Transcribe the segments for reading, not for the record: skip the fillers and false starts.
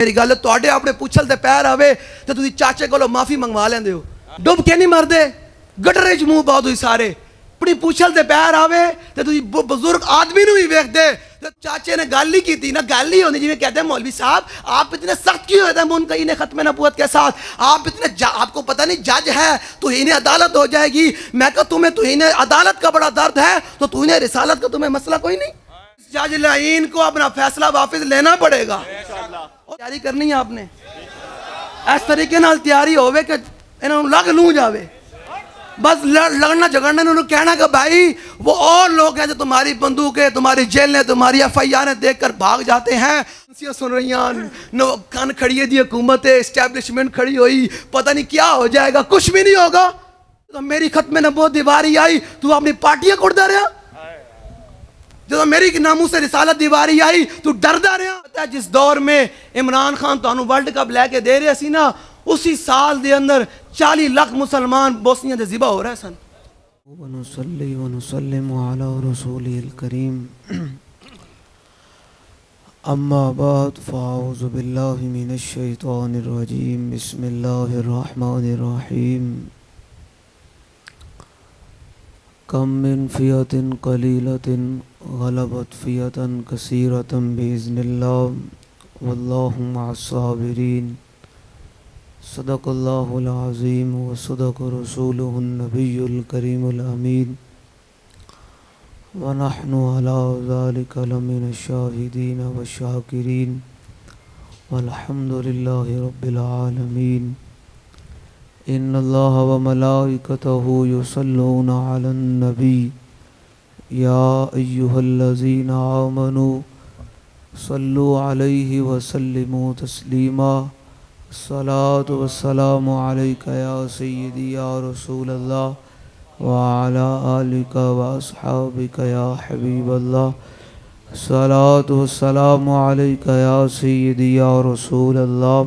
میری گل تواڈے اپنے پوچھل تے پیر آوے تے تسی چاچے کولو معافی منگوا لیندے ہو. ڈب کے نہیں مردے گٹرے چ منہ پاؤ تسی سارے. اپنی پوچھل تے پیر آوے تے تسی بزرگ آدمی نو ہی ویکھدے. چاچے نے گل ہی کی نا, گل ہی ہوندی جویں کہتے ہیں مولوی صاحب آپ اتنے سخت کیوں ہوتے ہیں منکرین ختم نبوت کے ساتھ, آپ اتنے آپ کو پتہ نہیں جج ہے توہین عدالت ہو جائے گی. میں کہا تمہیں توہین عدالت کا بڑا درد ہے تو توہین رسالت کا تمہیں مسئلہ کوئی نہیں. جج لعین کو اپنا فیصلہ واپس لینا پڑے گا. تیاری کرنی ہے آپ نے اس طریقے نال تیاری ہوئے کہ انہوں لگ لوں جاوے. بس لڑنا جھگڑنا انہوں نے کہنا کہ بھائی وہ اور لوگ ہیں جو تمہاری بندوقیں, تمہاری جیلیں, تمہاری FIR دیکھ کر بھاگ جاتے ہیں. سن رہی ہیں کان کھڑی ہے دی حکومت اسٹیبلشمنٹ کھڑی ہوئی, پتہ نہیں کیا ہو جائے گا, کچھ بھی نہیں ہوگا. تو میری ختم نبوت دیواری آئی تو اپنی پارٹیاں کڑدا رہا. جب میری ناموس سے رسالت دیواری آئی تو ڈردا رہا. جس دور میں عمران خان تانوں ورلڈ کپ لے کے دے رہے سی نا, اسی سال دے اندر 40 لاکھ مسلمان بوسنیا دے ذبح ہو رہے سن. ونصلی ونسلم علی رسولہ الکریم. اما بعد فاعوذ باللہ من الشیطان الرجیم. بسم اللہ الرحمن الرحیم. کم من فیۃ قلیلۃ غلبت فیۃ کثیرۃ بإذن اللہ واللہ مع الصابرین. صدق اللہ العظیم و صدق رسولہ النبی الکریم الامین ونحن علی ذلک لمن الشاہدین والشاکرین والحمد للہ رب العالمین. ان اللہ و ملائکتہ یصلون علی النبی یا ایہا الذین آمنوا صلوا علیہ وسلموا تسلیما. الصلاة والسلام علیک یا سیدی یا رسول اللہ وعلی آلک واصحابک یا حبیب اللہ. الصلاة والسلام علیک یا سیدی یا رسول اللہ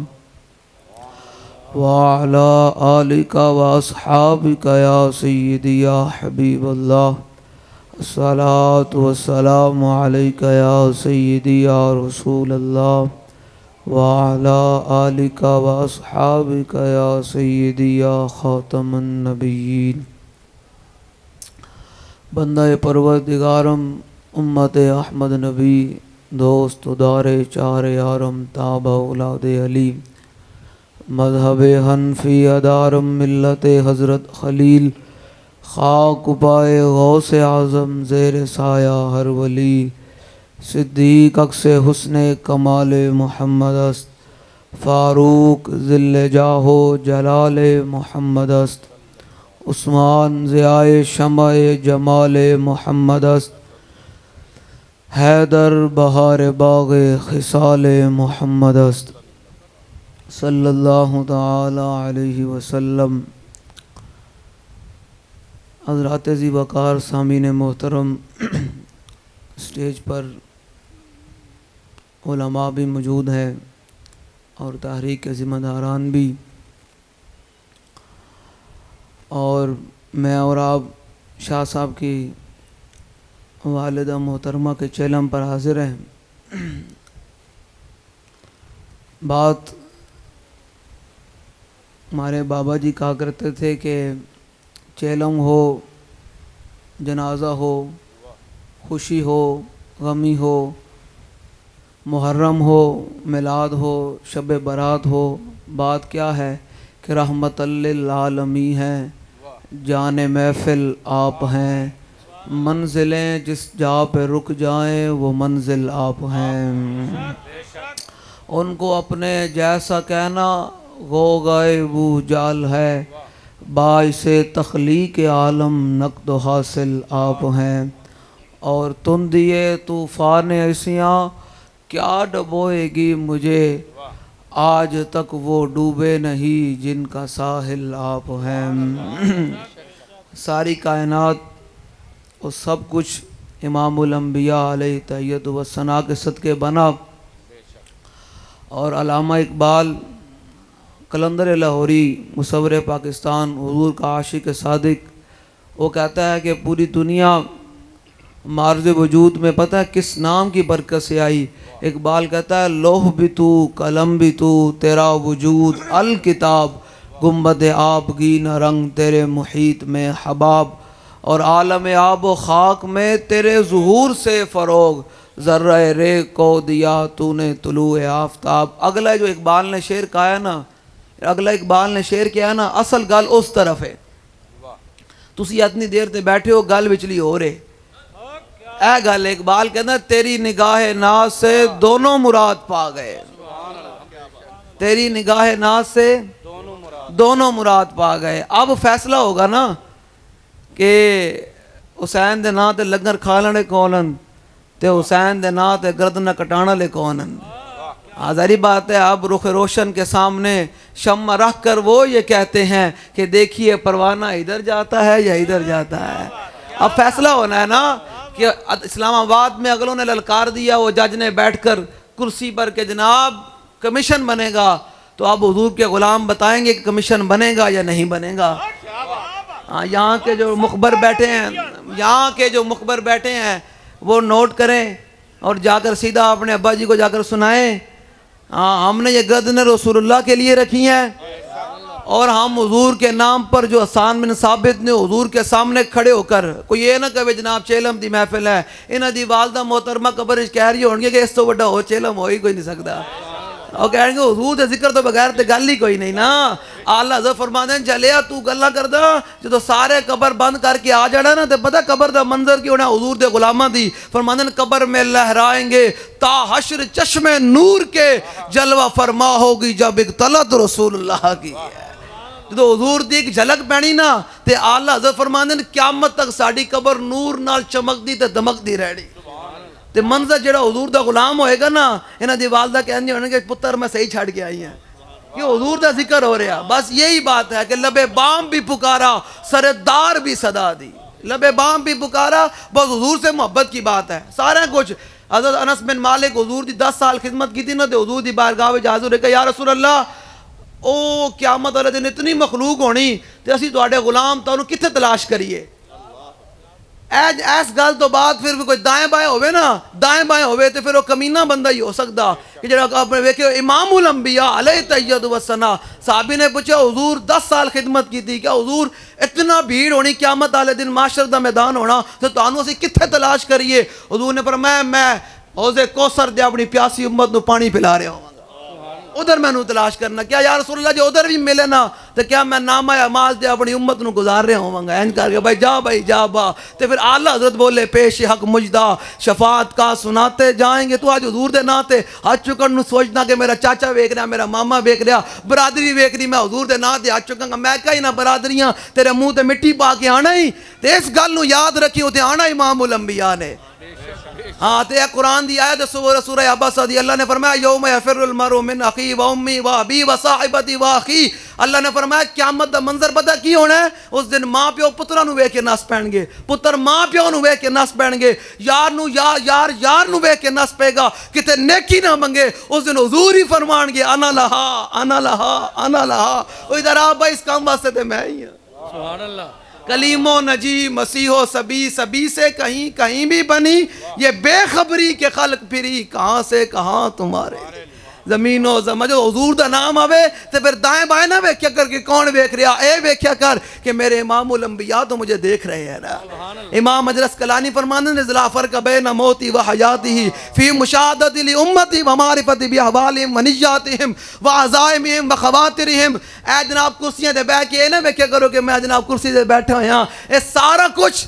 وعلی آلک واصحابک یا سیدی یا حبیب اللہ. الصلاة والسلام علیک یا سیدی یا رسول اللہ وعلی آلک واصحابک یا سیدی یا خاتم النبیین. بندہ پروردگارم امت احمد نبی دوست دار چار یارم تابع اولاد علی مذہب حنفی ادارم ملت حضرت خلیل خاک پائے غوث اعظم زیر سایہ ہر ولی. صدیق اکس حسن کمال محمد است فاروق ذل جاہ و جلال محمد است. عثمان ضیاء شمع جمال محمد است. حیدر بہار باغ خصال محمد است صلی اللہ تعالی علیہ وسلم. حضرات ذی وقار سامعین محترم, اسٹیج پر علماء بھی موجود ہیں اور تحریک کے ذمہ داران بھی, اور میں اور آپ شاہ صاحب کی والدہ محترمہ کے چیلم پر حاضر ہیں. بات ہمارے بابا جی کہا کرتے تھے کہ چیلم ہو, جنازہ ہو, خوشی ہو, غمی ہو, محرم ہو, میلاد ہو, شب برات ہو, بات کیا ہے کہ رحمت للعالمین ہیں, جان محفل آپ ہیں, منزلیں جس جا پہ رک جائیں وہ منزل آپ ہیں. ان کو اپنے جیسا کہنا غوغائے وہ جال ہے, باعث تخلیق عالم نقد و حاصل آپ ہیں. اور تندیے طوفان ایسیاں کیا ڈبوئے گی مجھے, آج تک وہ ڈوبے نہیں جن کا ساحل آپ ہیں. ساری کائنات اور سب کچھ امام الانبیاء علیہ تحیت و ثنا کے صدقے بنا. اور علامہ اقبال قلندر لاہوری مصور پاکستان حضور کا عاشق صادق, وہ کہتا ہے کہ پوری دنیا معرض وجود میں پتہ ہے کس نام کی برکت سے آئی؟ اقبال کہتا ہے لوح بھی تو قلم بھی تو تیرا وجود الکتاب، گنبد آبگی نہ رنگ تیرے محیط میں حباب، اور عالم آب و خاک میں تیرے ظہور سے فروغ، ذرہ رے کو دیا تو نے طلوع آفتاب۔ اگلا جو اقبال نے شعر کہا ہے نا، اگلا اقبال نے شعر کیا ہے نا، اصل گل اس طرف ہے، تسی اتنی دیر تے بیٹھے ہو گل وچلی ہو رہے، اے گل اقبال کہنا تیری نگاہ ناز سے دونوں مراد پا گئے، تیری نگاہ ناز سے دونوں مراد پا گئے۔ اب فیصلہ ہوگا نا کہ حسین دے نا تے لنگر کھالنے کونن تے حسین دے نا تے گردن کٹانا لے کونن۔ ظاہری بات ہے اب رخ روشن کے سامنے شمع رکھ کر وہ یہ کہتے ہیں کہ دیکھیے پروانہ ادھر جاتا ہے یا ادھر جاتا ہے۔ اب فیصلہ ہونا ہے نا کہ اسلام آباد میں اگلوں نے للکار دیا، وہ جج نے بیٹھ کر کرسی پر کہ جناب کمیشن بنے گا، تو اب حضور کے غلام بتائیں گے کہ کمیشن بنے گا یا نہیں بنے گا۔ یہاں کے جو مخبر بیٹھے ہیں، یہاں کے جو مخبر بیٹھے ہیں وہ نوٹ کریں اور جا کر سیدھا اپنے ابا جی کو جا کر سنائیں، ہم نے یہ گردن رسول اللہ کے لیے رکھی ہیں، اور ہم حضور کے نام پر جو حسان بن ثابت نے حضور کے سامنے کھڑے ہو کر، کوئی یہ نہ کہے جناب چیلم دی محفل ہے، انہاں دی والدہ محترمہ قبر کہہ رہی ہونگے کہ اس تو بڑا ہو چیلم ہو ہی کوئی نہیں سکتا، اور کہیں گے حضور دے ذکر تو بغیر تے گل ہی کوئی نہیں نا۔ آلہ حضرت فرماتے ہیں چلیا تو گلہ کردہ جو سارے قبر بند کر کے آ جانا نا، تے پتہ قبر دا منظر کی ہونا حضور دے غلامہ دی، فرماتے ہیں قبر میں لہرائیں گے تا حشر چشم نور کے، جلوہ فرما ہوگی جب اقتلت رسول اللہ کی ہے۔ جو حضور دی ایک جھلک پہنی نا تے آلہ حضرت فرماتے ہیں قیامت تک ساڑی قبر نور نال چمک دی تے دمک دی رہنی۔ تے منظر جڑا حضور دا غلام ہوئے گا نا، انہاں دی والدہ کہنے ہونے کہ پتر میں صحیح چھڑ کے آئی ہیں، یہ حضور دا ذکر ہو رہا۔ بس یہی بات ہے کہ لبے بام بھی پکارا سردار بھی صدا دی، لبے بام بھی پکارا، بس حضور سے محبت کی بات ہے سارا کچھ۔ حضرت انس بن مالک حضور دی 10 سال خدمت کی تھی نا، تے حضور دی بارگاہ وچ حاضر ہے کہ یا رسول اللہ او قیامت والے دن اتنی مخلوق ہونی تے اسی تواڈے غلام تانوں کتھے تلاش کریے۔ ایس گل تو بعد پھر کوئی دائیں بائیں ہوئے نا، دائیں بائیں ہوئے تو پھر وہ کمینہ بندہ ہی ہو سکتا کہ جڑا آپ نے دیکھے امام الانبیاء علیہ تیید و ثنا، صحابی نے پوچھا حضور 10 سال خدمت کی تھی، کیا حضور اتنا بھیڑ ہونی قیامت والے دن معاشر دا میدان ہونا تو تانوں اسی کتھے تلاش کریے؟ حضور نے فرمایا میں حوض کوثر دے اپنی پیاسی امت نو پانی پلا رہا ہوں، ادھر میں نو تلاش کرنا۔ کیا یا رسول اللہ جو ادھر بھی ملے نا تو کیا میں نامہ اعمال دے اپنی امت نو گزار رہا ہوں گا؟ کر کے بھائی جا با۔ تو پھر اعلیٰ حضرت بولے پیش حق مجدہ شفاعت کا سناتے جائیں گے۔ تو آج حضور دے ناتے ہاتھ چکن نو سوچنا کہ میرا چاچا ویک رہا، میرا ماما ویک رہا، برادری ویک رہی، میں حضور دے ناتے ہاتھ چکاں گا، میں کہیں نہ برادریاں تیرے منہ تے مٹی پا کے آنا ہی۔ تو اس گل نو یاد رکھی ہوتے آنا امام الانبیاء نے۔ ہاں تے قرآن دی آیت سورہ عباسہ دی، اللہ نے فرمایا یوم یفر المرء من اخی و امی و ابی و صاحبتی و اخی، اللہ نے فرمایا قیامت دا منظر پتہ کی ہونا ہے؟ اس دن ماں پیو پترہ نو ویکھ کے نس پہن گے، پتر ماں پیو نو ویکھ کے نس پہن گے، یار نو ویکھ کے نس پے گا، کتے نیکی نہ منگے، اس دن حضور ہی فرمان گے انا لہا انا لہا انا لہا۔ وہ ادھر آ بھائی اس کام واسطے تے میں ہی ہوں۔ سبحان اللہ۔ کلیم و نجی مسیح و سبی، سبی سے کہیں بھی بنی، یہ بے خبری کے خلق پھری، کہاں سے کہاں تمہارے زمین و زمین۔ جو حضور دا نام آوے تو پھر دائیں بائیں نہ ویکھیا کر کے کون ویکھ رہا، اے ویکھیا کر کہ میرے امام الانبیاء تو مجھے دیکھ رہے ہیں نا۔ امام مجلس کلانی فرمانے نے لا فرق بین موتی و حیاتی فی مشاہدت لامتی و معرفت باحوالہم و نیاتہم و عزائمہم و خواترہم۔ اے جناب کرسیاں دے بیٹھ کے نہ ویکھیا کرو کہ میں جناب کرسی دے بیٹھا ہاں، اے سارا کچھ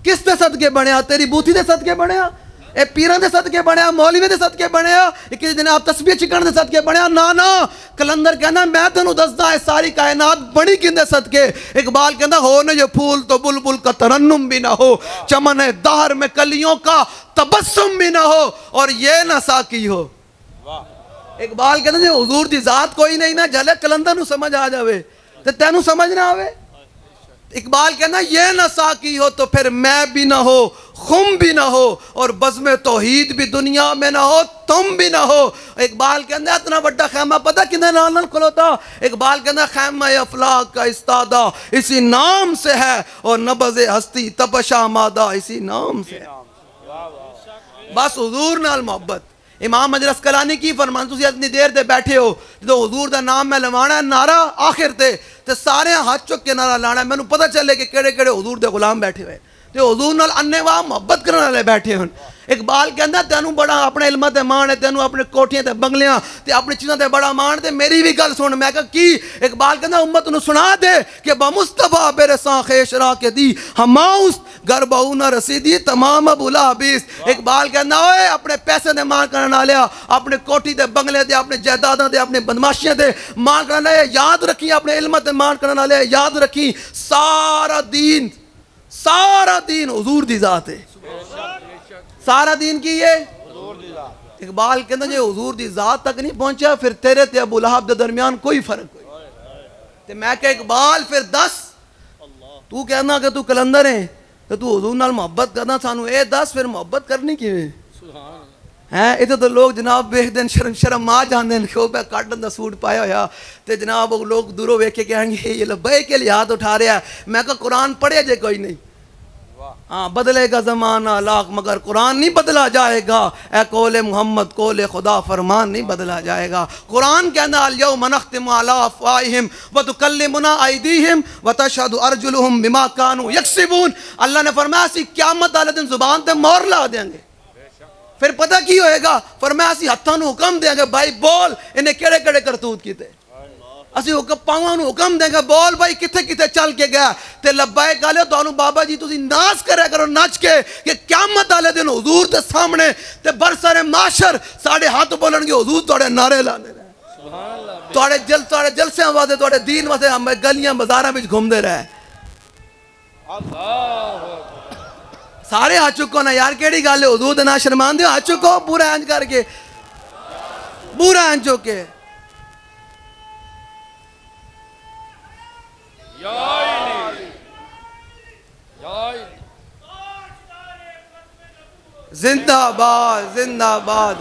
کس دے صدقے بنیا؟ تیری بوتھی دے صدقے بنیا، اے پیران دے صدقے بنیا، مولوی دے صدقے بنیا، کسی دن آپ تسبیح چکن دے صدقے بنیا؟ نا کلندر کہنا میں تینوں دسدا ہے ساری کائنات بڑی کن دے صدقے۔ اقبال کہنا ہو نہ یہ پھول تو بلبل کا ترنم بھی نہ ہو، چمن دہر میں کلیوں کا تبسم بھی نہ ہو، اور یہ نہ ساکی ہو۔ اقبال کہنا جو حضور دی ذات کوئی نہیں نہ جھلے کلندر نو سمجھ آ جاوے تو تینوں سمجھ نہ آوے۔ اقبال کہنا یہ نہ ساکی ہو تو پھر میں بھی نہ ہو، خم بھی نہ ہو، اور بزم توحید بھی دنیا میں نہ ہو، تم بھی نہ ہو۔ اقبال کہنا اتنا بڑا خیمہ پتہ کنے نال کھلوتا؟ اقبال کہنا خیمہ افلاک کا استادہ اسی نام سے ہے، اور نبض ہستی تپش آمادہ اسی نام سے ہے۔ بس حضور نال محبت. امام حجر اسقلانی کی فرمان تسی اتنی دیر دے بیٹھے ہو جدو حضور دا نام میں لوانا ہے نعرہ آخر تے سارے ہاتھ چک کے نعرہ لانا ہے. مینوں پتہ چلے کہ کیڑے کیڑے حضور دے غلام بیٹھے ہوئے تے حضور نال انے واہ محبت کرنے والے بیٹھے ہن. اقبال کہندا تینوں بڑا اپنے علم تے مان ہے, تینوں اپنے کوٹھیاں تے بنگلیاں تے اپنی چیزاں تے بڑا مان, تے میری بھی گل سن. میں کہا کی؟ اقبال کہندا امت نو سنا دے کہ بمصطفیٰ برساں خیش را کے دی ہماؤس گر بہو نہ رسیدی تمام بلا بیس. اقبال کہندا اوئے اپنے پیسے دے مان کرن والیا, اپنے کوٹھی تے بنگلے تے اپنے جائیداداں تے اپنے بدماشیاں تے مان کرن والے یاد رکھی, اپنے علم تے مان کرن والے یاد رکھی سارا دین حضور دی ذات ہے. سارا دین کی ہے اقبال کہندا جے حضور دی ذات تک نہیں پہنچا پھر تیرے تے ابو لہب دے درمیان کوئی فرق کوئی. تے میں کہ اقبال پھر دس تو کہنا کہ تو کلندر ہے تے تو حضور نال محبت کرنا, سانو اے دس پھر محبت کرنی کیویں ہیں؟ اتنے تو لوگ جناب ویکھ دین شرم آ جاندے ہیں کہ وہ پہ کاٹن دا سوٹ پایا ہویا تے جناب وہ لوگ دوروں ویکھ کے کہیں گے یہ لبیک کے لیے ہاتھ اٹھا رہا ہے. میں کہا قرآن پڑھے جے کوئی نہیں. ہاں بدلے گا زمانہ لاکھ مگر قرآن نہیں بدلا جائے گا. اے قول محمد قول خدا فرمان نہیں بدلا جائے گا. قرآن کہنا الیوم نختم علی افواہہم وتکلمنا ایدیہم وتشہد ارجلہم بما کانوا یکسبون. اللہ نے فرمایا اسی قیامت والے دن زبان تے مہر لا دیں گے. پھر پتہ کی ہوئے گا؟ فرمایا اسی ہتھاں نو حکم دیں گے بھائی بول انہیں کیڑے کیڑے کرتوت کیتے. اسی پاواں نو حکم دیں گے بول بھائی کتھے کتھے چل کے گیا. تے لبیک گالے تانوں بابا جی تسی ناز کرے کرو نچ کے کہ قیامت والے دن حضور دے سامنے تے برسر معاشر ساڑے ہاتھ بولن گے حضور تواڈے نعرے لانے رہے, تواڈے جلسیاں واسطے تواڈے دین واسطے ہم گلیاں بازاراں وچ گھومدے رہے. سارے ہاتھ چکو نا یار, کیڑی گل ہے حضور دے نال شرمان دیو, ہاتھ چکو پورا انج کر کے, پورا انج چک کے. زندہ باد زندہ باد.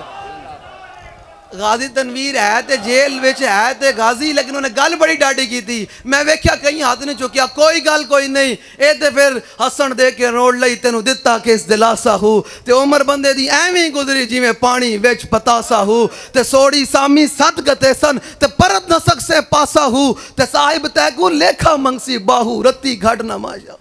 غازی تنویر ہے تے جیل وچ ہے تے غازی, لیکن انہیں گل بڑی ڈاڈی کی تھی. میں ویکھیا کہیں ہاتھ نہیں چکیا, کوئی گل کوئی نہیں. اے تے پھر ہسن دے کے روڑ لئی تینوں دتا کس دلاسا ہو. تے عمر بندے دی ایویں گزری جویں پانی وچ پتاسا ہو. تے سوڑی سامی ست گتے سن تے پرت نہ سک سے پاسا ہو. تے صاحب تے کو لیکھا منگسی باہو رتی گھڑ نہ ماجا.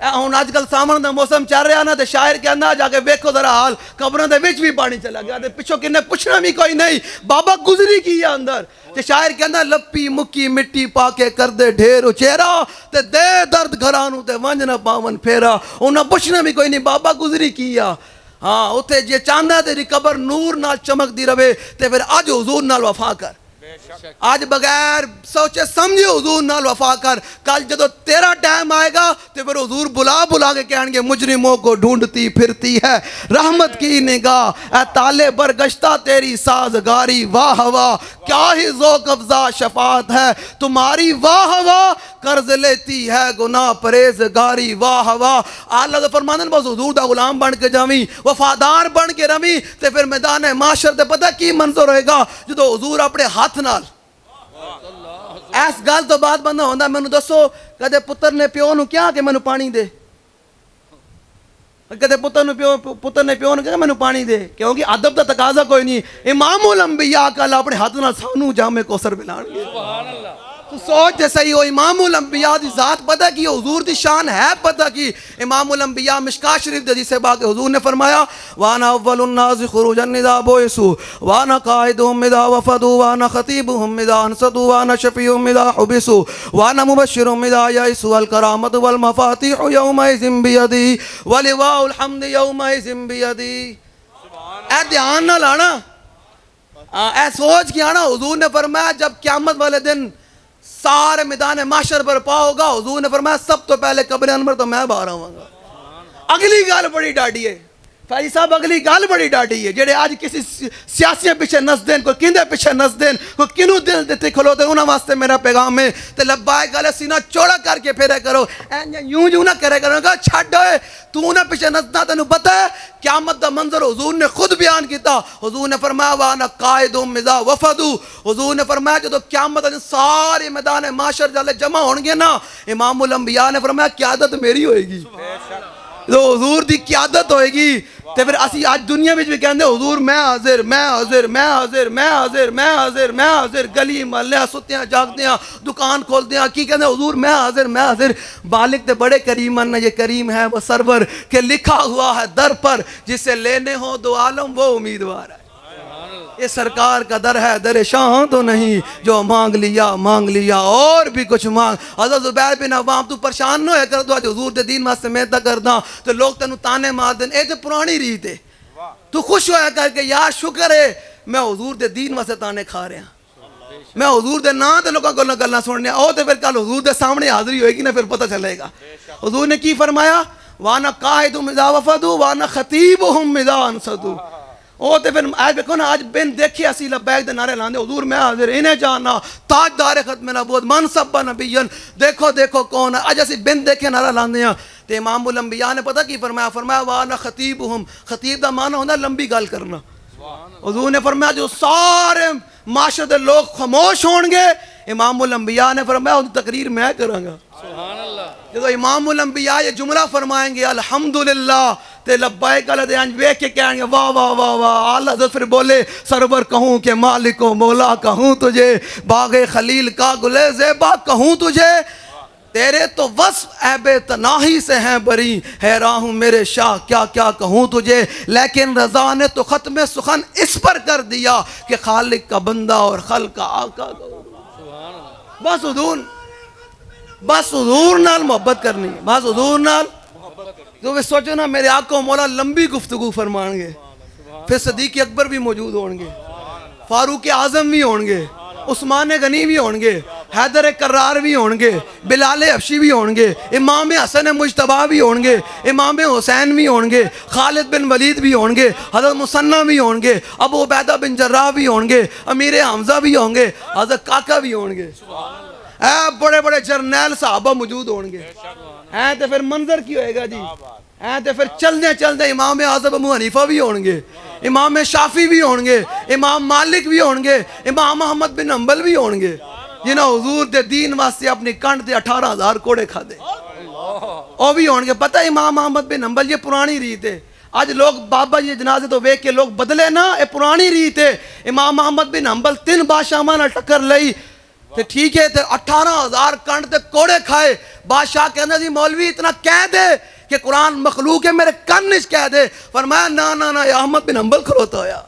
ہن اج کل سامن دا موسم چل رہا نا تے شاعر کہندا جا کے ویکھو ذرا حال قبراں دے وچ بھی پانی چلا گیا تے پچھوں کنے پوچھنا بھی کوئی نہیں بابا گزری کی ہے اندر. تے شاعر کہندا لپی مکی مٹی پا کے کر دے ڈھیر اچیرا تے دے درد گھرانوں تے ونج نہ پاون پھیرا. انہاں پوچھنا بھی کوئی نہیں بابا گزری کی ہے. ہاں اوتھے جے چاہندا تیری قبر نور نال چمک دی رہے تے پھر اج حضور نال وفا کر. آج بغیر سوچے سمجھے حضور نال وفا کر. کل جدو تیرا ٹائم آئے گا تو پھر حضور بلا کے کہیں گے مجرموں کو ڈھونڈتی پھرتی ہے رحمت کی نگاہ. اے تالے برگشتہ تیری سازگاری واہ واہ, کیا ہی ذوق افزا شفاعت ہے تمہاری واہ واہ. قرض لیتی ہے گناہ پرہیزگاری واہ واہ. اللہ فرماندن بس حضور دا غلام بن کے جاویں, وفادار بن کے رویں, تے پھر میدان معاشر تے پتہ کی منظر ہوئے گا جدو حضور اپنے ہاتھ نال. ایس گل تو بعد بندہ ہوندا مینوں دسو کدے پتر نے پیو نو کیا کہ مینوں پانی دے, کدے پتر نے پیو نو کہا مینوں پانی دے, کیونکہ ادب دا تقاضا کوئی نہیں. امام الانبیاء کل اپنے ہاتھ نال سانو جام کوثر پلان گے. تو سوچ جے صحیح ہو امام الانبیاء دی ذات پتہ کی, حضور دی شان ہے پتہ کی. امام الانبیاء مشکاۃ شریف دی حدیث پاک حضور نے فرمایا وانا اول الناس خروجا اذا بعثوا وانا قائدهم اذا وفدوا وانا خطيبهم اذا انصتوا وانا شفيعهم اذا حبسوا وانا مبشرهم اذا يئسوا الكرامة والمفاتيح يومئذ بيدي ولواء الحمد يومئذ بيدي. اے دھیان نہ لانا, اے سوچ کے آنا. حضور نے فرمایا جب قیامت والے دن سارے میدان معاشر پر پا ہوگا, حضور نے فرمایا سب تو پہلے قبر انور تو میں باہر آواں گا. اگلی گل بڑی ڈاڈی ہے فیض صاحب, اگلی گل بڑی ڈاڈی ہے. جڑے آج کسی سیاسیاں پیچھے نس دین, کوئی کیندے پیچھے نس دین, کوئی کنوں دل دیتے کھلوتے, انہاں واسطے میرا پیغام ہے تے لبائے گل سینہ چوڑا کر کے پھیرے کرو, یوں نہ کرے کرو. کہا چھڈ ہوئے تو نہ پیچھے نسنا, تینوں پتہ ہے قیامت دا منظر حضور نے خود بیان کیتا. حضور نے فرمایا وانا قائدهم اذا وفدوا. حضور نے فرمایا جدو قیامت دن سارے میدان معاشر جالے جمع ہون گے نا, امام الانبیاء نے فرمایا قیادت میری ہوئے گی. تو حضور دی قیادت ہوئے گی تے پھر اسی آج دنیا وچ بھی کہندے حضور میں حاضر میں حاضر میں حاضر میں حاضر میں حاضر میں حاضر، گلی محلے ستیاں جاگدیاں دکان کھولدیاں کی کہندے حضور میں حاضر میں حاضر۔ بالغ تے بڑے کریم ہیں، یہ کریم ہے وہ سرور کہ لکھا ہوا ہے در پر جسے لینے ہو دو عالم وہ امیدوار ہے۔ یہ سرکار کا در ہے، در شاہ تو نہیں، جو مانگ لیا اور بھی کچھ مانگ۔ حضرت زبیر بن عوام تو پریشان نہ ہویا کر، تو آج حضور دے دین واسطے میں تا کردا تو لوگ تینوں تانے مار دین، اے تے پرانی ریت ہے۔ تو خوش ہویا کر کے یار شکر ہے میں حضور دے دین واسطے تانے کھا رہا ہوں، میں حضور دے نا تے لوگاں کول گلاں سننے او تے پھر کل حضور دے سامنے حاضری ہوئے گی نا، پھر پتہ چلے گا حضور نے کی فرمایا، وانا قائدہم اذا وفدوا وانا خطیبہم اذا انصتوا۔ او تے پھر آج دیکھو نا، آج بن دیکھے اسی لبیک دے نعرے لاندے، حضور میں حاضر انہیں جانا تاجدار ختم نبوت منصب نبیین، دیکھو دیکھو کون ہے، آج اسی بن دیکھے نعرہ لاندے ہیں۔ تے امام الانبیاء نے پتہ کی فرمایا، فرمایا وانا خطیبہم، خطیب دا معنی ہوتا ہے لمبی گل کرنا۔ حضور نے فرمایا جو سارے معاشرے دے لوگ خاموش ہون گے، امام الانبیاء نے فرمایا ان تقریر میں کروں گا۔ جب امام الانبیاء یہ جملہ فرمائیں گے الحمدللہ تے لبیک اللہ انج ویکھ کے کہیں گے واہ واہ واہ واہ، اعلیٰ حضرت پھر بولے سرور کہوں کہ مالک و مولا کہوں تجھے، باغ خلیل کا گلے زیبا کہوں تجھے، تیرے تو وصف عیب تناہی سے ہیں بری، حیران ہوں میرے شاہ کیا کیا کہوں تجھے، لیکن رضا نے تو ختم سخن اس پر کر دیا کہ خالق کا بندہ اور خلق کا آقا کہوں۔ بس حضور نال محبت کرنی، بس حضور نال۔ تو وہ سوچو نا میرے آقا و مولا لمبی گفتگو فرمائیں گے، پھر صدیق اکبر بھی موجود ہوں گے، فاروق اعظم بھی ہوں گے، عثمان غنی بھی ہوں گے، حیدر کرار بھی ہوں گے، بلال حبشی بھی ہوں گے، امام حسن مجتبیٰ بھی ہوں گے، امام حسین بھی ہوں گے، خالد بن ولید بھی ہوں گے، حضرت مثنیٰ بھی ہوں گے، ابو عبیدہ بن جراح بھی ہوں گے، امیر حمزہ بھی ہوں گے، حضرت کاکا بھی ہوں گے، بڑے بڑے جرنیل صحابہ موجود ہوں گے۔ تو پھر منظر کی ہوئے گا جی، تو پھر چلنے چلنے امام اعظم ابو حنیفہ بھی ہوں گے، امام شافعی بھی ہوں گے، امام مالک بھی ہوں گے، امام احمد بن حنبل بھی ہوں گے، جنہوں حضور دے دین واسطے اپنی کنڈ دے 18,000 کوڑے کھا دے، وہ بھی ہوں گے۔ پتہ امام احمد بن حنبل یہ پرانی ریت ہے، آج لوگ بابا جی جنازے تو ویکھ کے لوگ بدلے نا، یہ پرانی ریت ہے۔ امام احمد بن حنبل 3 بادشاہ نال ٹکر لئی تے ٹھیک ہے تے 18,000 کنڈ تے کوڑے کھائے، بادشاہ کہنا جی مولوی اتنا کہہ دے کہ قرآن مخلوق ہے میرے کن نش کہہ دے، فرمایا نا نا نا، احمد بن حنبل کھلوتا ہویا،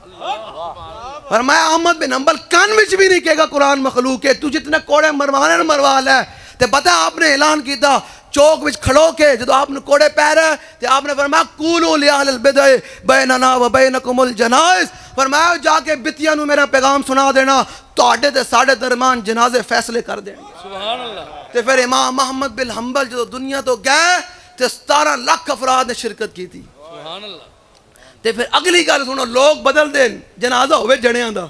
فرمایا احمد بن حنبل کن وچ بھی نہیں کہے گا قرآن مخلوق ہے، تو جتنے کوڑے مروانے نہ مروا لے۔ تے پتہ آپ نے اعلان کیتا چوک وچ کھڑو کے جدو آپ نے کوڑے پہ رہے تے آپ نے فرمایا قولوا لأہل البدع بیننا و بینکم الجنائز، فرمایا جا کے بتیاں نو میرا پیغام سنا دینا، تواڈے تے ساڈے درمیان جنازے فیصلے کر دیں گے۔ سبحان اللہ۔ تے پھر امام احمد بن حنبل جدو دنیا تو گئے تے 17 لاکھ افراد نے شرکت کی تھی۔ سبحان اللہ۔ تے پھر اگلی گل سنو، لوگ بدل دیں، جنازہ ہوئے جڑیاں دا،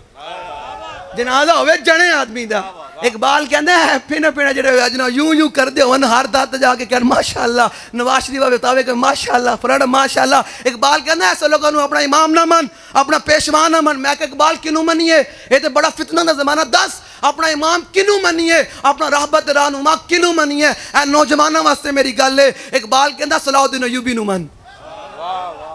جنازہ ہوئے جڑے آدمی دا۔ اقبال کہندے ہیں پینا پینا جڑے ہوئے اجنا یوں یوں کر دے ہن ہر دات جا کے کہن ماشاءاللہ، نواز شریف بتاوے کہ ماشاءاللہ فرڈ ماشاءاللہ۔ اقبال کہندے ایسے لوگوں نو اپنا امام نہ من، اپنا پیشوا نہ من۔ میں کہ اقبال کنوں منیے، یہ تے بڑا فتنہ دا زمانہ، دس اپنا امام کنوں منیے، اپنا راہبت رہنما کنوں منیے، اے نوجواناں واسطے میری گل ہے۔ اقبال کہندا صلاح الدین ایوبی نو من،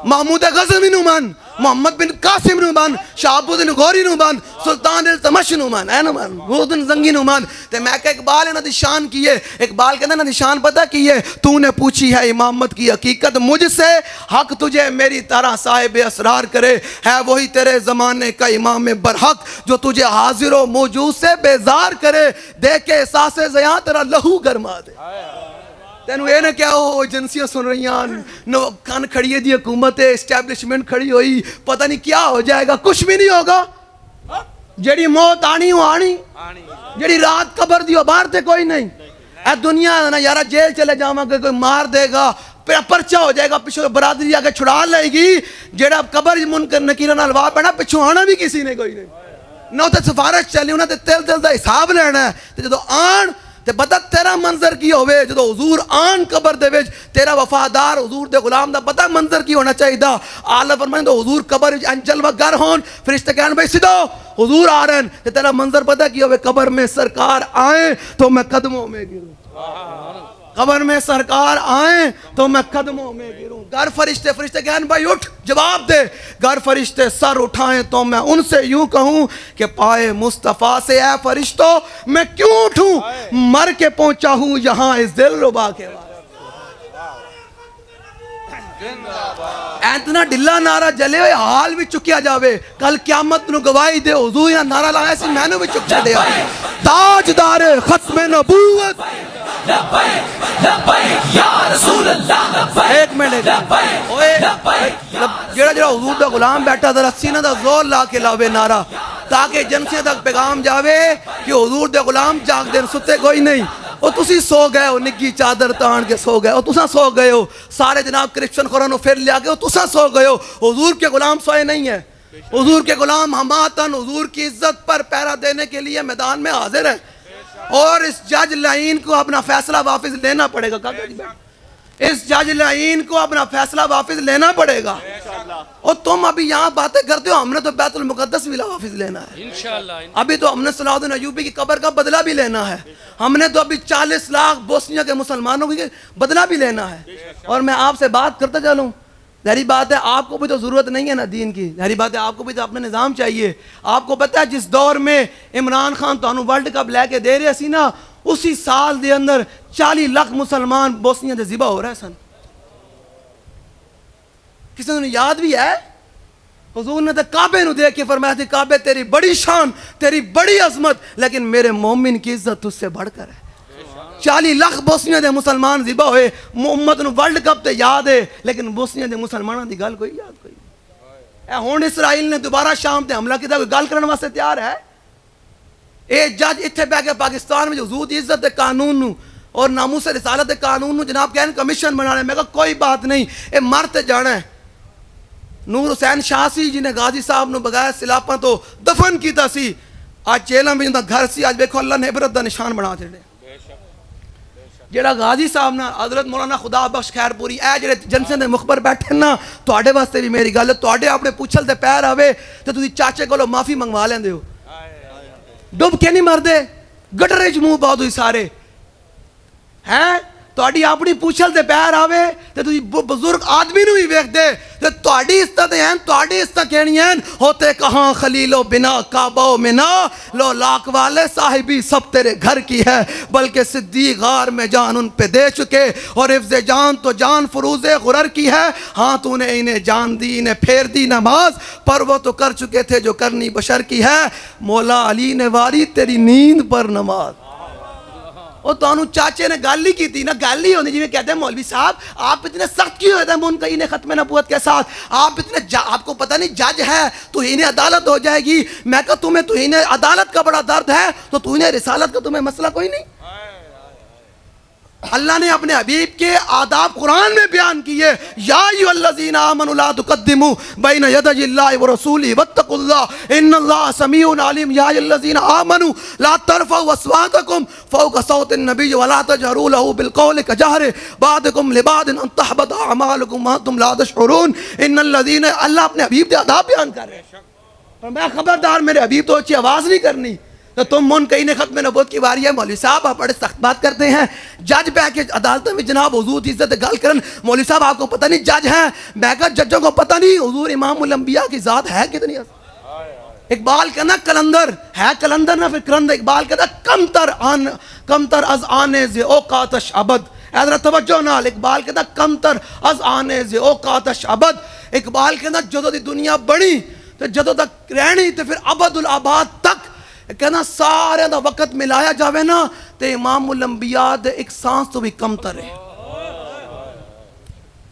محمود غزنوی نو من، محمد بن قاسم نو من، شہاب الدین غوری نو من، سلطان التمش نو من، اے نو من، غوث زنگی نو من۔ تے میں کہ اقبال انہاں دی شان کی ہے، اقبال کہندا انہاں دی شان پتہ کی ہے، تو نے پوچھی ہے امامت کی حقیقت مجھ سے، حق تجھے میری طرح صاحب اسرار کرے، ہے وہی تیرے زمانے کا امام برحق جو تجھے حاضر و موجود سے بیزار کرے، دیکھ کے احساس زیاں تیرا لہو گرما دے۔ تینوں یہ نہ کیا ہو ایجنسیاں سن رہی ہیں، کان کھڑی ہے دی حکومت ہے، اسٹیبلشمنٹ کھڑی ہوئی، پتہ نہیں کیا ہو جائے گا، کچھ بھی نہیں ہوگا۔ جڑی موت آنی ہو آنی، جڑی رات قبر دیو باہر تے کوئی نہیں۔ اے دنیا نا یارا جیل چلے جاواں گے، کوئی مار دے گا، پرچہ ہو جائے گا، پچھو برادری آگے چھڑا لے گی، جڑا قبر منکر نکیر نال وا پینا، پچھو آنا بھی کسی نے کوئی نہیں۔ نہ تے سفارش چلی، انہاں تے تل تل دا حساب لینا ہے، تے جدو آن تے پتہ تیرا منظر کی ہوئے، جدو حضور آن قبر دے وچ تیرا وفادار حضور دے غلام دا پتہ منظر کی ہونا چاہیے دا۔ آلہ فرمائیں تو حضور قبر وچ انجل و گر ہون، فرشتے کہن بھائی سدھو حضور آ رہے ہیں، تے تیرا منظر پتہ کی ہوئے، قبر میں سرکار آئیں تو میں قدموں میں گروں، قبر میں سرکار آئیں تو میں قدموں میں گروں. گر فرشتے کہن بھائی اٹھ جواب دے. گر فرشتے سر اٹھائیں تو میں ان سے یوں کہوں کہ پائے مصطفیٰ سے اے فرشتوں میں کیوں اٹھوں, مر کے پہنچا ہوں یہاں اس دل ربا کے واسطے. اتنا ڈلا نعرہ جلے ہوئے حال بھی چکیا جاوے, کل قیامت نو گواہی دے حضور یا نعرہ لایا سی میں نے بھی چک چھڑیا. تاجدار ختم نبوت, ایک منٹ جڑا حضور دا غلام بیٹھا ذرا سینہ دا زور لا کے لاوے نعرہ, تاکہ جنسیاں تک پیغام جاوے کہ حضور دے غلام جاگ دین ستے کوئی نہیں. اور تسی سو گئے ہو نگی چادر تان کے سو گئے ہو, تسا سو گئے ہو سارے جناب کرسچن خورانو پھر لیا گئے ہو, تسا سو گئے ہو. حضور کے غلام سوئے نہیں ہیں, حضور کے غلام ہماتن حضور کی عزت پر پہرا دینے کے لیے میدان میں حاضر ہیں. اور اس جج لعین کو اپنا فیصلہ واپس لینا پڑے گا. اس جج لعین کو اپنا فیصلہ واپس لینا پڑے گا. اور تم ابھی یہاں باتیں کرتے ہو, ہم نے تو بیت المقدس بھی واپس لینا ہے. ابھی تو ہم نے صلاح الدین ایوبی کی قبر کا بدلہ بھی لینا ہے. ہم نے تو ابھی 40 لاکھ بوسنیا کے مسلمانوں کی بدلہ بھی لینا ہے. اور میں آپ سے بات کرتا چلوں, ظاہری بات ہے آپ کو بھی تو ضرورت نہیں ہے نا دین کی, ظاہری بات ہے آپ کو بھی تو اپنا نظام چاہیے. آپ کو پتہ ہے جس دور میں عمران خان تو ورلڈ کپ لے کے دے رہے سی نا, اسی سال دے اندر 40 لاکھ مسلمان بوسنیا دے ذبح ہو رہے سن. کسی نے یاد بھی ہے حضور نے تو کعبے نو دیکھ کے فرمایا تھی کعبے تیری بڑی شان تیری بڑی عظمت, لیکن میرے مومن کی عزت تجھ سے بڑھ کر ہے. 40 لاکھ بوسنیا دے مسلمان ذبح ہوئے, امت نو ورلڈ کپ تے یاد ہے لیکن بوسنیا دے مسلمانوں دی گل کوئی یاد کوئی. اے ہن اسرائیل نے دوبارہ شام تے حملہ کیتا, کوئی گل کرن واسطے تیار ہے؟ اے جج ایتھے بیٹھ کے پاکستان میں حضور دی عزت دے قانون نو اور ناموس رسالت دے قانون نو جناب کہن کمیشن بنانے, میں کہا کوئی بات نہیں, اے مر تے جانا ہے. نور حسین شاہ سی جنہیں غازی صاحب نو بغیر سلاپاں تو دفن کیتا سی, آج چیلم بھی انہاں گھر سی, آج دیکھو اللہ نے عبرت دا نشان بنا چھڑے. جیڑا غازی صاحب نا حضرت مولانا خدا بخش خیر پوری, اے جڑے جنسے دے مخبر بیٹھے نا, تواڈے واسطے بھی میری گل ہے, تواڈے اپنے پوچھل تے پیر آوے تے تسی چاچے کولوں معافی منگوا لیندے ہو. ڈب کے نہیں مردے, گٹرے چ منہ پاؤ تسی سارے ہیں. تواڈی اپنی پوچھل تے پیر آوے تے تسی بزرگ آدمی نو بھی ویکھ دے تے تواڈی عزت ہیں, تواڈی عزت کہنی ہیں, ہوتے کہاں خلیل و بنا کعبہ و منا, لو لاکھ والے صاحبی سب تیرے گھر کی ہے, بلکہ صدیق غار میں جان ان پہ دے چکے, اور حفظ جان تو جان فروز غرر کی ہے. ہاں تو نے انہیں جان دی, انہیں پھیر دی نماز, پر وہ تو کر چکے تھے جو کرنی بشر کی ہے. مولا علی نے واری تیری نیند پر نماز. اور تو انہوں چاچے نے گال نہیں کی تھی نا, گال ہی ہونی جی میں کہتے ہیں مولوی صاحب آپ اتنے سخت کیوں ہوئے تھے منکرین ختم نبوت کے ساتھ, آپ اتنے آپ کو پتہ نہیں جج ہے توہین عدالت ہو جائے گی. میں کہا تمہیں توہین عدالت کا بڑا درد ہے تو توہین رسالت کا تمہیں مسئلہ کوئی نہیں. اللہ نے اپنے حبیب کے آداب قرآن میں بیان کیے, یا ایھا الذین آمنوا لا تقدموا بین یدی اللہ ورسولہ واتقوا اللہ ان اللہ سمیع علیم. یا ایھا الذین آمنوا لا ترفعوا اصواتکم فوق صوت النبی ولا تجہروا له بالقول کجہر بعضکم لبعض ان تحبط اعمالکم وانتم لا تشعرون. ان الذین, اللہ اپنے حبیب کے آداب بیان کر رہے ہیں, اور میں خبردار میرے حبیب تو اچھی آواز نہیں کرنی. تو تم منکرین ختم نبوت کی واری ہے, مولوی صاحب آپ بڑے سخت بات کرتے ہیں. جج بہ کے عدالتوں میں جناب حضور کی عزت گل کرن, مولوی صاحب آپ کو پتہ نہیں جج ہیں, میں کہا ججوں کو پتہ نہیں حضور امام الانبیاء کی ذات ہے کتنی. اقبال کہنا کلندر ہے, کلندر نہ پھر کلندر. اقبال کہنا کمتر از آنے ز اوقاتش ابد. حضرت توجہ نال, اقبال کہنا کمتر از آنے ز اوقاتش ابد. اقبال کہنا جدوں دی دنیا بڑی تو جدوں تک رہنی تو پھر ابد الآباد تک کہنا سارے دا وقت ملایا جاوے نا تے امام الانبیاء دے ایک سانس تو بھی کم تر ہے.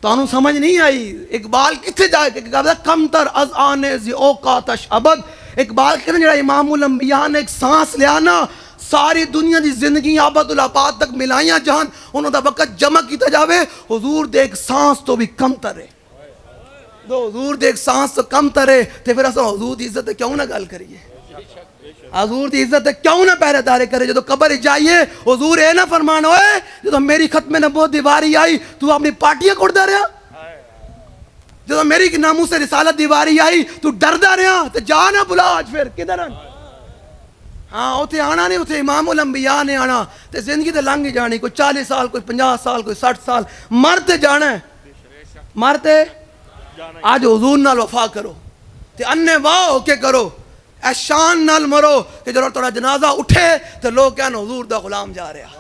تو انہوں سمجھ نہیں آئی اقبال کتھے جائے کہ کم تر از آنے زی اوقاتش ابد. اقبال کہنا جڑا امام الانبیاء نے ایک سانس لیا نا, ساری دنیا دی زندگی ابد الآباد تک ملائیاں جہاں انہوں دا وقت جمع کیتا جاوے, حضور دے ایک سانس تو بھی کم تر ہے. تو حضور دے ایک سانس تو کم تر ہے تے پھر اساں حضور دی عزت کیوں نہ گل کریے, حضور دی عزت کیوں نہ پہرے دارے کرے. جدو قبر جائیے حضور اے نہ فرمان ہوئے جدو میری ختم نبوت دیواری آئی تو اپنی پارٹیاں کڑدا رہا, جدو میری ناموس سے رسالت دیواری آئی تو ڈردا رہا, تو جا نہ بلا آج پھر کدھر ہاں اتنے آنا نہیں, اتنے امام الانبیاء نے آنا تے زندگی تے لنگ ہی جانی, کوئی 40 سال, کوئی 50 سال, کوئی 60 سال, مرتے جانا ہے, مرتے. آج حضور نال وفا کرو تے انے واہ ہو کے کرو, اے شان نال مرو کہ جب تھوڑا جنازہ اٹھے تو لوگ کہنا حضور دا غلام جا رہا.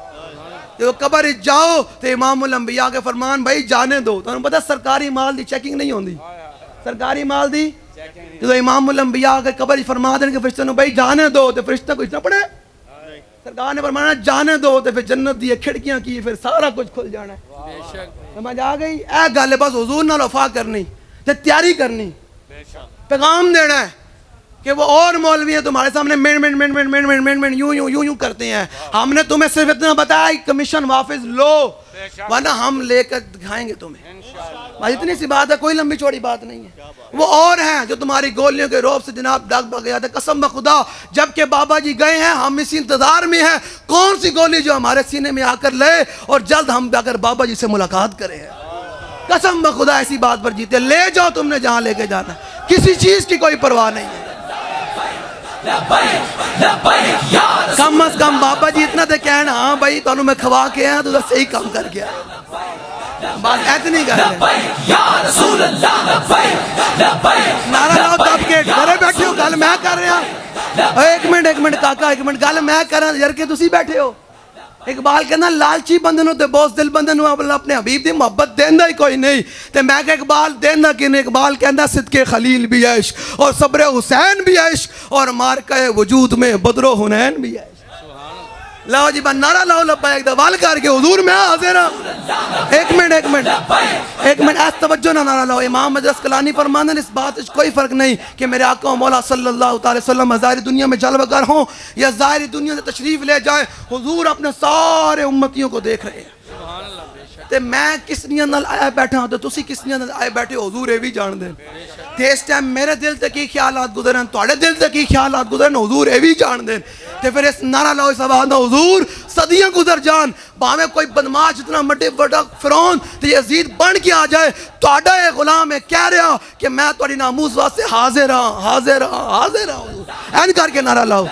جب قبر جاؤ تو امام الانبیاء کے فرمان بھائی جانے دو. تو پتہ سرکاری مال دی چیکنگ نہیں ہوندی, سرکاری مال دی جب امام الانبیاء کے قبر فرما دیں کہ فرشتے نے بھائی جانے دو تو فرشتہ کچھ نہ پڑے, سرکار نے فرمانا جانے دو تو پھر جنت دی کھڑکیاں کی پھر سارا کچھ کھل جانا ہے. سمجھ آ گئی؟ اے گل ہے بس حضور نال وفا کرنی تے تیاری کرنی, پیغام دینا ہے کہ وہ اور مولوی ہیں تمہارے سامنے مین یوں کرتے ہیں. ہم نے تمہیں صرف اتنا بتایا کمیشن واپس لو ورنہ ہم لے کر دکھائیں گے تمہیں. بھائی اتنی سی بات ہے, کوئی لمبی چوڑی بات نہیں ہے. وہ اور ہیں جو تمہاری گولیوں کے روب سے جناب ڈاک بھگ گیا تھا. قسم بخدا جب کہ بابا جی گئے ہیں ہم اسی انتظار میں ہیں کون سی گولی جو ہمارے سینے میں آ کر لے اور جلد ہم جا کر بابا جی سے ملاقات کریں. قسم بخدا ایسی بات پر جیتے, لے جاؤ تم نے جہاں لے کے جانا, کسی چیز کی کوئی پرواہ نہیں ہے. کم از کم بابا جی اتنا تے کہنا ہاں بھائی تانوں میں کھوا کے آیا تو صحیح کام کر گیا, بس اتنی گل ہے. نعرہ لاؤ دب کے, گھرے بیٹھے ہو گل میں کر رہا. ایک منٹ کاکا ایک منٹ, گل میں کر رہا یار کہ تسی بیٹھے ہو. اقبال کہنا لالچی بندے نو تے بوز دل بندے نو اپنے حبیب دی محبت دیندا ہی کوئی نہیں. تے میں کہ اقبال دیندا کنے, اقبال کہندا صدقے خلیل بھی عشق اور صبر حسین بھی عشق اور مارکہ وجود میں بدر و حنین بھی عشق. لاؤ جی بس نعرہ لاؤ لبیک دا وال کر کے حضور میں حاضر ہاں. ایک منٹ ایس توجہ نہ نعرہ لاؤ. امام مجد اسقلانی فرماندے اس بات وچ کوئی فرق نہیں کہ میرے آقا و مولا صلی اللہ تعالی وسلم ظاہری دنیا میں جلوہ گر ہوں یا ظاہری دنیا سے تشریف لے جائیں, حضور اپنے سارے امتیوں کو دیکھ رہے ہیں. تے میں کس نیت نال آیا بیٹھا ہوں تو تسی کس نیت نال آئے بیٹھے ہو حضور اے بھی جان دیں. تے اس ٹائم میرے دل تے کی خیالات گزرے ہیں, تواڈے دل تے کی خیالات گزرے ہیں, حضور اے بھی جان دیں. تے پھر اس نعرہ لاؤ سبحان حضور صدیاں گزر جان باویں کوئی بدماش اتنا مٹے بڑا فرعون تے یزید بن کے آ جائے, تواڈا اے غلام ہے کہہ رہا کہ میں تواڈی ناموس واسطے حاضر ہاں. این کر کے نعرہ لاؤ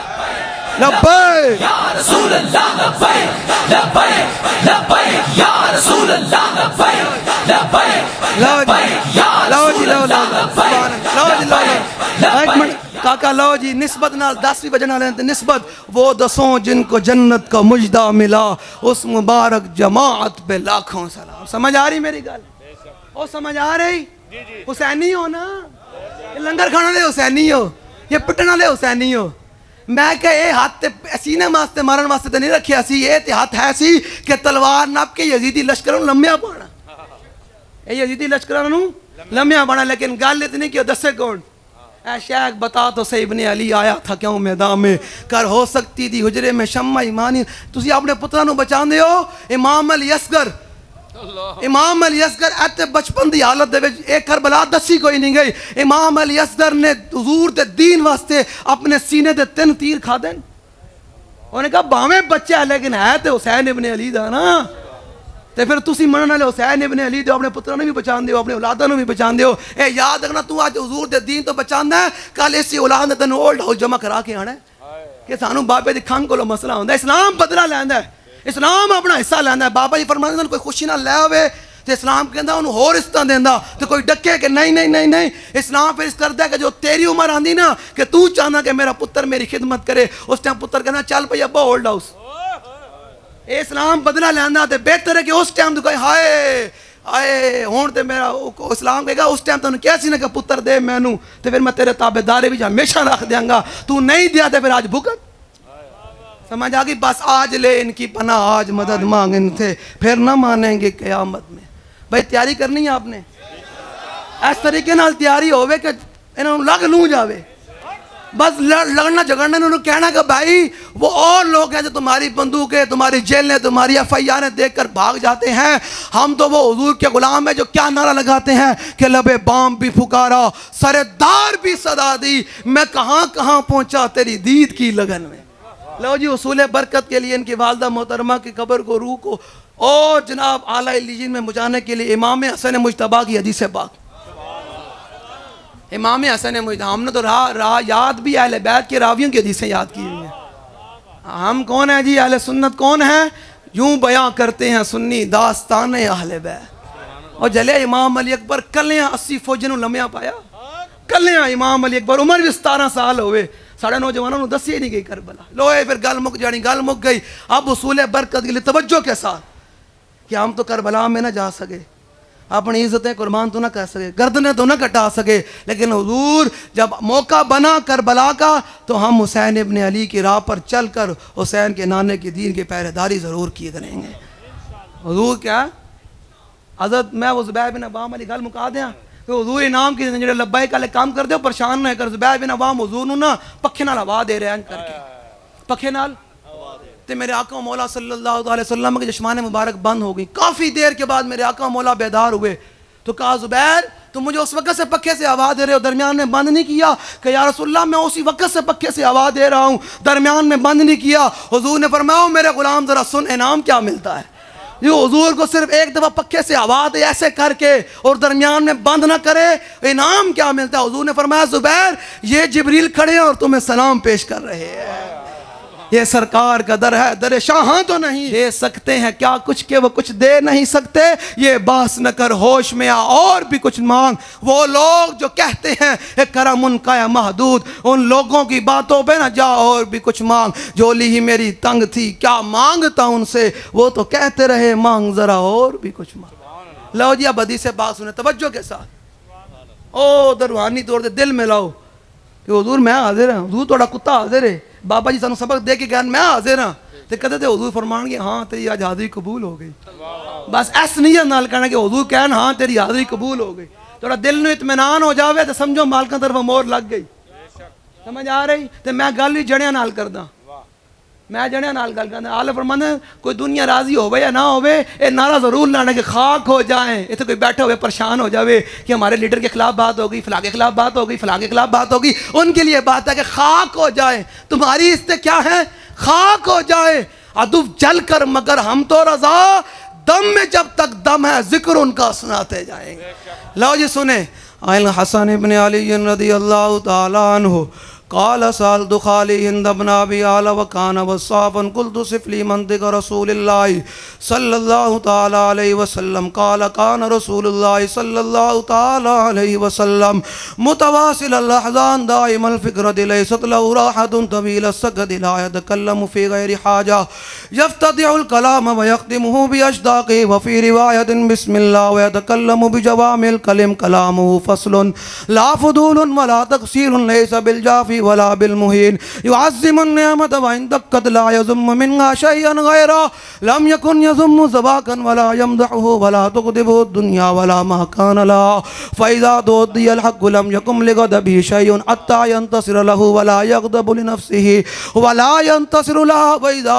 لبیک یا رسول اللہ لبیک لبیک لبیک یا رسول اللہ لبیک لبیک لاؤ جی لاؤ. ایک منٹ کاکا لاؤ جی, نسبت نال 10 بھی بجنا لیں. نسبت وہ دسوں جن کو جنت کا مجدہ ملا اس مبارک جماعت پہ لاکھوں سلام. سمجھ آ رہی میری گل؟ او سمجھ آ رہی؟ حسینی ہو نا, لنگر کھانا دے حسینی ہو, یہ پٹنا دے حسینی ہو. میں کہ اے ہاتھ سینے واسطے مارن واسطے نہیں رکھیا سی, اے تے ہاتھ ہے سی کہ تلوار نپ کے یزیدی لشکر نوں لمیا پانا. اے یزیدی لشکر نوں لمیا پانا. لیکن گل اتنی کہ دسے کون, اے شیخ بتا تو صحیح ابن علی آیا تھا کیوں میدان میں, کر ہو سکتی تھی حجرے میں شمع ایمانی. تسی اپنے پتراں نوں بچاندے ہو. امام علی اصغر ایتے بچپن دی حالت دے وچ ایک کربلا دسی کوئی نہیں گئی. امام علی اصغر نے حضور دے دین واسطے اپنے سینے دے 3 تیر کھا دین. انہوں نے کہا باویں بچہ ہے لیکن ہے تے حسین ابن علی دا نا. تے پھر تسی منن والے حسین ابن علی دے اپنے پتراں نوں بھی بچاندے ہو, اپنے اولاداں نوں بھی بچاندے ہو. اے یاد رکھنا تو اج حضور دے دین تو بچاندا ہے, کل اسی اولاد نے تینوں اولڈ ہاؤس جمع کرا کے آنا ہے کہ سانوں بابے دی کھنگ کولوں مسئلہ ہوندا ہے. اسلام بدلہ لیندا ہے, اسلام اپنا حصہ لیندا ہے. بابا جی فرماندے کوئی خوشی نہ لے ہوے تے اسلام کہندا اونوں ہور حصہ دیندا تے کوئی ڈکے کہ نہیں. اسلام پھر اس کردا ہے کہ جو تیری عمر آندی نا کہ تو چاہنا کہ میرا پتر میری خدمت کرے, اس ٹائم پتر کہنا چل بھئی ابا اولڈ ہاؤس. اے اسلام بدلہ لیندا تے بہتر ہے کہ اس ٹائم تو کوئی ہائے ہون تے میرا اسلام کہے گا اس ٹائم تانوں کیا سی نا کہ پتر دے مینوں تے پھر میں تیرے تابعدارے بھی ہمیشہ رکھ دیاں گا. تو نہیں دیا تے پھر آج بھگت. سمجھ آگئی؟ بس آج لے ان کی پناہ, آج مدد مانگ ان سے, پھر نہ مانیں گے قیامت میں. بھائی تیاری کرنی ہے آپ نے, اس طریقے نال تیاری ہوئے کہ انہوں لگ لوں جاوے. بس لڑنا جھگڑنا انہوں نے کہنا کہ بھائی وہ اور لوگ ہیں جو تمہاری بندوقیں, تمہاری جیلیں, تمہاری FIR دیکھ کر بھاگ جاتے ہیں. ہم تو وہ حضور کے غلام ہیں جو کیا نعرہ لگاتے ہیں کہ لبے بام بھی پکارا, سر دار بھی صدا دی, میں کہاں کہاں پہنچا تیری دید کی لگن میں. لو جی حصول برکت کے لیے ان کی والدہ محترمہ کی قبر کو, روح کو اور جناب اعلیٰ علیین میں مجانے کے لیے امام حسن مجتبیٰ کی حدیث پاک. امام حسن مجتبیٰ ہم نے تو یاد بھی اہل بیت کے راویوں کی حدیثیں یاد کی ہوئی ہیں. ہم کون ہیں جی؟ اہل سنت کون ہیں؟ یوں بیاں کرتے ہیں سنی داستان اہل بیت. اور جلے امام علی اکبر کلیاں 80 فوجیں نوں لمیا پایا. کلیاں امام علی اکبر عمر بھی 17 سال ہوئے. ساڑھے نوجوانوں نے دسی نہیں گئی کربلا. لوئے پھر گل مک جانی، گل مک گئی. اب اصول برکت کے لیے توجہ کے ساتھ کہ ہم تو کربلا میں نہ جا سکے، اپنی عزتیں قربان تو نہ کر سکے، گردنیں تو نہ کٹا سکے، لیکن حضور جب موقع بنا کربلا کا تو ہم حسین ابن علی کی راہ پر چل کر حسین کے نانے کی دین کی پہرے داری ضرور کیے کریں گے. حضور کیا حضرت میں وہ زبیر بن عوام علی گل مکا دیاں کہ حضور انعام کی جڑے لبیک والے کام کر دیو پریشان نہ کر. زبیر بن عوام حضور نوں نا پکھے نال ہوا دے رہے ہیں کر کے، پکھے نال تے میرے آقا مولا صلی اللہ علیہ وسلم کے چشمان مبارک بند ہو گئی. کافی دیر کے بعد میرے آقا مولا بیدار ہوئے تو کہا زبیر تم مجھے اس وقت سے پکھے سے آواز دے رہے ہو، درمیان میں بند نہیں کیا؟ کہ یا رسول اللہ میں اسی وقت سے پکھے سے آواز دے رہا ہوں، درمیان میں بند نہیں کیا. حضور نے فرمایا میرے غلام ذرا سن انعام کیا ملتا ہے. جو حضور کو صرف ایک دفعہ پکھے سے آواز ایسے کر کے اور درمیان میں بند نہ کرے، انعام کیا ملتا ہے. حضور نے فرمایا زبیر یہ جبریل کھڑے ہیں اور تمہیں سلام پیش کر رہے ہیں. یہ سرکار کا در ہے، در شاہاں تو نہیں دے سکتے ہیں کیا کچھ کہ وہ کچھ دے نہیں سکتے. یہ باس نہ کر ہوش میں آ اور بھی کچھ مانگ. وہ لوگ جو کہتے ہیں اے کرم ان کا ہے محدود، ان لوگوں کی باتوں پہ نہ جا اور بھی کچھ مانگ. جولی ہی میری تنگ تھی کیا مانگتا ان سے، وہ تو کہتے رہے مانگ ذرا اور بھی کچھ مانگ. لو جی اب حدیث پاک سنیں توجہ کے ساتھ. او روحانی طور سے دل میں لاؤ کہ حضور میں حاضر ہوں، حضور تھوڑا کتا حاضر ہے. بابا جی سانو سبق دے کے گئے میں حاضر ہاں تے کدے تے حضور فرمان گے ہاں تیری آج حاضری قبول ہو گئی. بس ایس نیت نال کہنا کہ حضور کہن ہاں تیری حاضری قبول ہو گئی. تھوڑا دل نو اطمینان ہو جاوے تے سمجھو مالکاں طرف مور لگ گئی. سمجھ آ رہی؟ تے میں گل بھی جڑیاں نال کردا، میں جڑیاں نال گل کردا. آل فرماندے کوئی دنیا راضی ہوے یا نہ ہوے اے نعرہ ضرور لانا کہ خاک ہو جائیں. ایتھے کوئی بیٹھا ہوئے پریشان ہو جاوے کہ ہمارے لیڈر کے خلاف بات ہو گئی، فلاں کے خلاف بات ہو گئی، فلاں کے خلاف بات ہو گئی، ان کے لیے بات ہے کہ خاک ہو جائیں. تمہاری اس سے کیا ہے؟ خاک ہو جائے. عدو جل کر مگر ہم تو رضا، دم میں جب تک دم ہے ذکر ان کا سناتے جائیں گے. لو جی سنیں. عن حسن ابن علی رضی اللہ تعالیٰ عنہ قال سألت خالي هند بن أبي آلة وكان وصافا قلت صف لي منطق رسول الله صلى الله تعالى عليه وسلم قال كان رسول الله صلى الله تعالى عليه وسلم متواصل الأحزان دائم الفكرة ليست له راحة طويل السكت لا يتكلم في غير حاجة يفتتح الكلام ويختمه بأشداقه وفي رواية بسم الله ويتكلم بجوامع الكلم كلامه فصل لا فضول ولا تقصير ليس بالجافي ولا بالمهين يعظم النعمة وإن دقت لا يذم منها شيئا غيره لم يكن يذم زباكا ولا يمدحه ولا تغضبه الدنيا ولا ما كان لا فإذا تودي الحق لم يكن لغضبه شيء حتى ينتصر له ولا يغضب لنفسه ولا ينتصر لها وإذا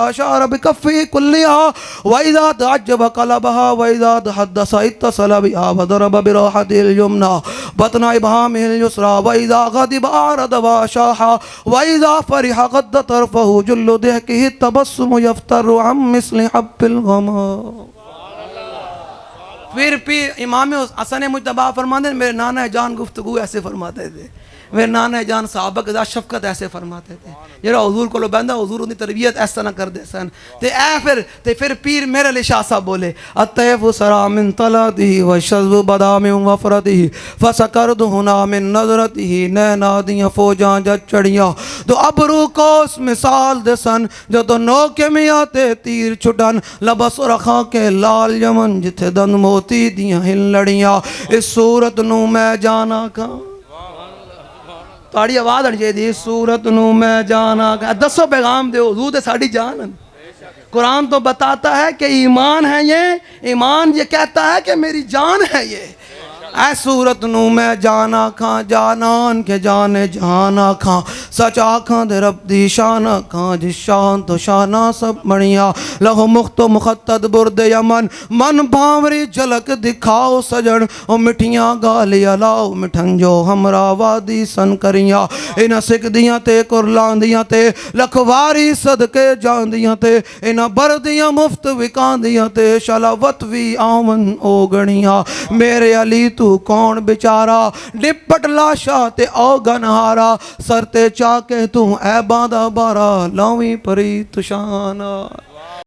أشار بكفه كلها وإذا تعجب قلبها وإذا تحدث اتصل بها وضرب براحته اليمنى بطن إبهامه اليسرى وإذا غضب أعرض وشاح وإذا فرح قد طرفه جل ضحكه التبسم يفتر عن مثل حب الغمام. پھر امام حسن مجتبی فرماتے ہیں میرے نانا جان گفتگو ایسے فرماتے تھے، میرے نانا جان صحابہ کے ساتھ شفقت ایسے فرماتے تھے. جڑا حضور کو بہندا حضور ان کی تربیت ایسا نہ کر دے سن. پھر پیر میرے علی شاہ صاحب بولے الطیف سرا من طلعته والشذب بدا من وفرته فسکرت ہنا من نظرته نینا دیاں فوجاں جا چڑیاں تو ابرو کو اس مثال دے سن جو تو نوکے میں آتے تیر چھٹن لبس رکھا کے لال یمن جتھے دن موتی دیاں ہن لڑیاں اس صورت نو میں جانا کھاں تاڑی آواز ہن چاہیے اس صورت نو میں جانا دسو پیغام دے حضور دے ساڑی جان. قرآن تو بتاتا ہے کہ ایمان ہے یہ، ایمان یہ کہتا ہے کہ میری جان ہے یہ. اے صورت نو میں جانا کھاں جانان کے جانے جانا کھاں سچ آکھاں دے رب دی شانہ کھاں جس شان تو شانہ سب بڑیاں لہو مخت و مخطط برد یمن من بھاوری جھلک دکھاؤ سجن او مٹھیاں گالیاں لاؤ مٹھن جو ہمرا وادی سن کریاں انہ سکھ دیاں تے کرلان دیاں تے لکھواری صدقے جان دیاں تے انہ بردیاں مفت وکان دیاں تے شلاوت وی آمن او گڑیاں میرے علی تو تو کون بیچارا نپٹ لاشا تے او گنہارا سر تے چا کے تو عیباں دا بارا لاویں پری تشانا